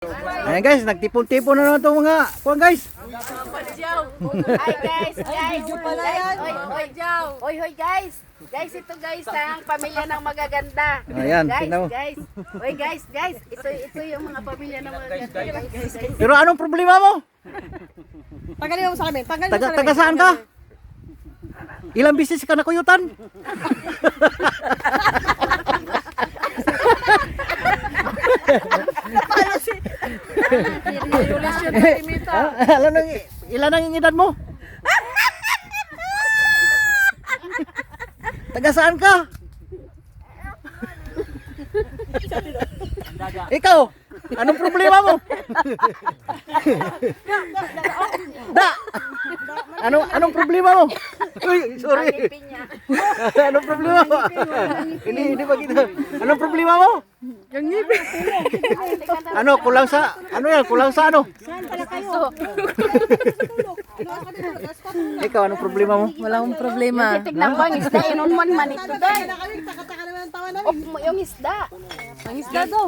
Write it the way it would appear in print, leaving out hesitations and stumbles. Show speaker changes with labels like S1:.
S1: Ayan guys, nagtipon-tipon na naman itong mga kuwan guys.
S2: Hi guys, guys. Oy, guys. Guys, ito guys ang pamilya ng magaganda.
S1: Ayan,
S2: Guys,
S1: tingnan mo.
S2: guys. Oy, guys. Ito yung mga pamilya ng magaganda. Guys.
S1: Pero anong problema mo?
S3: Tanggalin mo sa amin. Tanggalin mo sa amin.
S1: Taga saan ka? Ilang bisis ka nakuyutan? Alam nang ilan ang edad mo? Taga saan ka? Ikaw, anong problema mo? Da. Anong problema mo? Uy, sorry. Anong problema mo? Hindi ba kita? Anong problema mo? Ano, kulang sa ano? Ikaw, anong problema mo?
S3: Walang problema.
S2: Tignan mo ang isda. Inon man man ito guys.
S3: Taka-taka naman ang tawa namin.
S2: Yung isda.
S3: Ang isda daw.